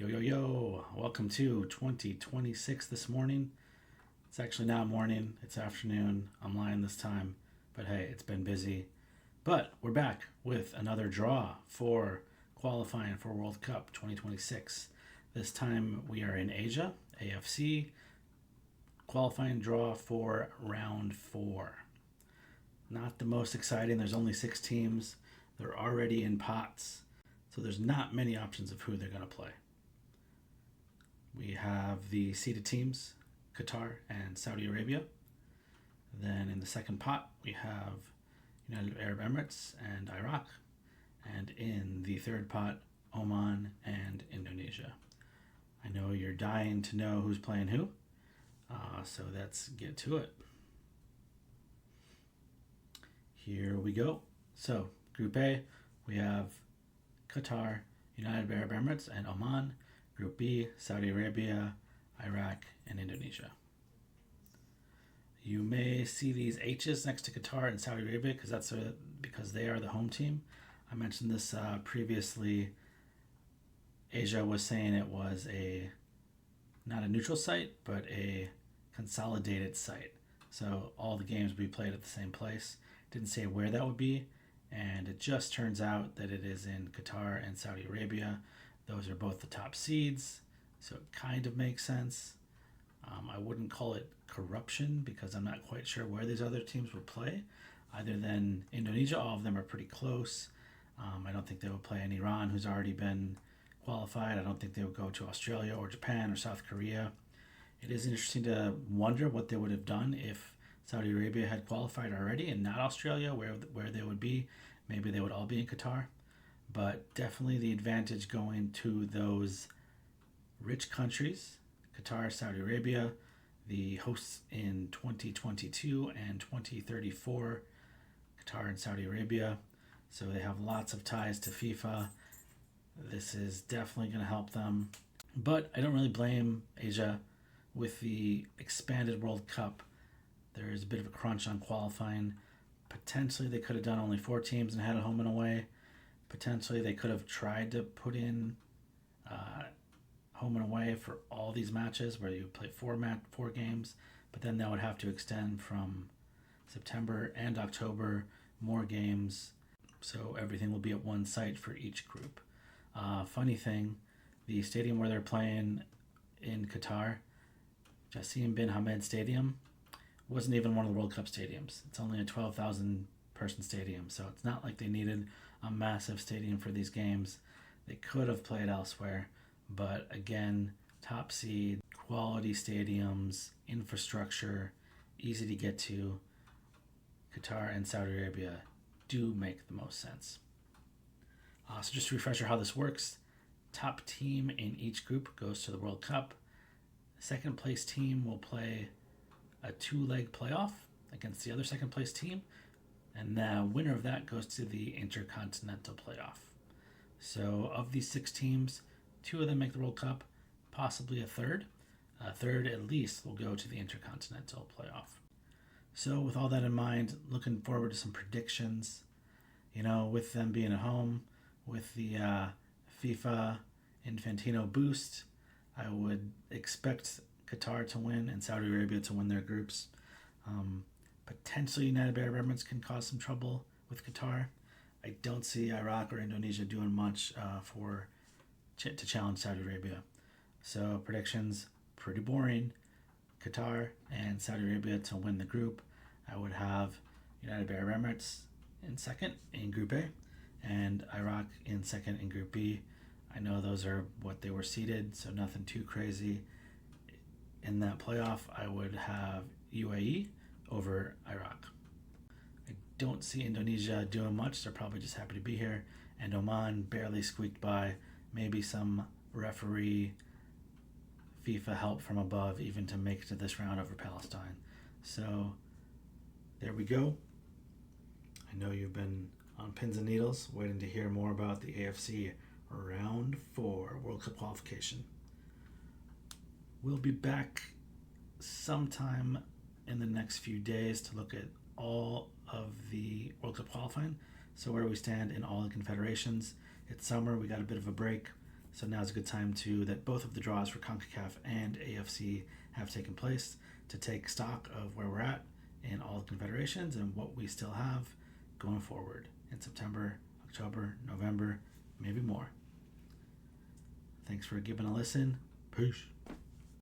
Yo, yo, yo. Welcome to 2026 this morning. It's actually not morning, it's afternoon. I'm lying this time, but hey, it's been busy. But we're back with another draw for qualifying for World Cup 2026. This time we are in Asia, AFC, qualifying draw for round 4. Not the most exciting. There's only 6 teams. They're already in pots, so there's not many options of who they're going to play. We have the seeded teams, Qatar and Saudi Arabia. Then in the second pot, we have United Arab Emirates and Iraq. And in the third pot, Oman and Indonesia. I know you're dying to know who's playing who, so let's get to it. Here we go. So, Group A, we have Qatar, United Arab Emirates, and Oman. Group B, Saudi Arabia, Iraq, and Indonesia. You may see these H's next to Qatar and Saudi Arabia because they are the home team. I mentioned this previously. Asia was saying it was not a neutral site, but a consolidated site. So all the games will be played at the same place. Didn't say where that would be, and it just turns out that it is in Qatar and Saudi Arabia. Those are both the top seeds, so it kind of makes sense. I wouldn't call it corruption because I'm not quite sure where these other teams would play. Other than Indonesia, all of them are pretty close. I don't think they would play in Iran, who's already been qualified. I don't think they would go to Australia or Japan or South Korea. It is interesting to wonder what they would have done if Saudi Arabia had qualified already and not Australia, where they would be. Maybe they would all be in Qatar. But definitely the advantage going to those rich countries, Qatar, Saudi Arabia, the hosts in 2022 and 2034, Qatar and Saudi Arabia. So they have lots of ties to FIFA. This is definitely going to help them. But I don't really blame Asia with the expanded World Cup. There is a bit of a crunch on qualifying. Potentially they could have done only 4 teams and had a home and away. Potentially they could have tried to put in home and away for all these matches where you play 4 games, but then that would have to extend from September and October, more games, so everything will be at one site for each group. Funny thing, the stadium where they're playing in Qatar, Jassim bin Hamad Stadium, wasn't even one of the World Cup stadiums. It's only a 12,000 person stadium, so it's not like they needed a massive stadium for these games. They could have played elsewhere, but again, top seed, quality stadiums, infrastructure, easy to get to. Qatar and Saudi Arabia do make the most sense. So just a refresher how this works. Top team in each group goes to the World Cup. Second place team will play a 2-leg playoff against the other second place team, and the winner of that goes to the Intercontinental Playoff. So of these 6 teams, 2 of them make the World Cup, possibly a third. A third at least will go to the Intercontinental Playoff. So with all that in mind, looking forward to some predictions. With them being at home, with the FIFA Infantino boost, I would expect Qatar to win and Saudi Arabia to win their groups. Potentially United Arab Emirates can cause some trouble with Qatar. I don't see Iraq or Indonesia doing much to challenge Saudi Arabia. So predictions, pretty boring. Qatar and Saudi Arabia to win the group. I would have United Arab Emirates in second in Group A and Iraq in second in Group B. I know those are what they were seeded, so nothing too crazy. In that playoff, I would have UAE over Iraq. I don't see Indonesia doing much. They're probably just happy to be here. And Oman barely squeaked by. Maybe some referee FIFA help from above even to make it to this round over Palestine. So there we go. I know you've been on pins and needles waiting to hear more about the AFC round 4 World Cup qualification. We'll be back sometime in the next few days to look at all of the World Cup qualifying. So where we stand in all the confederations. It's summer, we got a bit of a break. So now's a good time that both of the draws for CONCACAF and AFC have taken place to take stock of where we're at in all the confederations and what we still have going forward in September, October, November, maybe more. Thanks for giving a listen. Peace.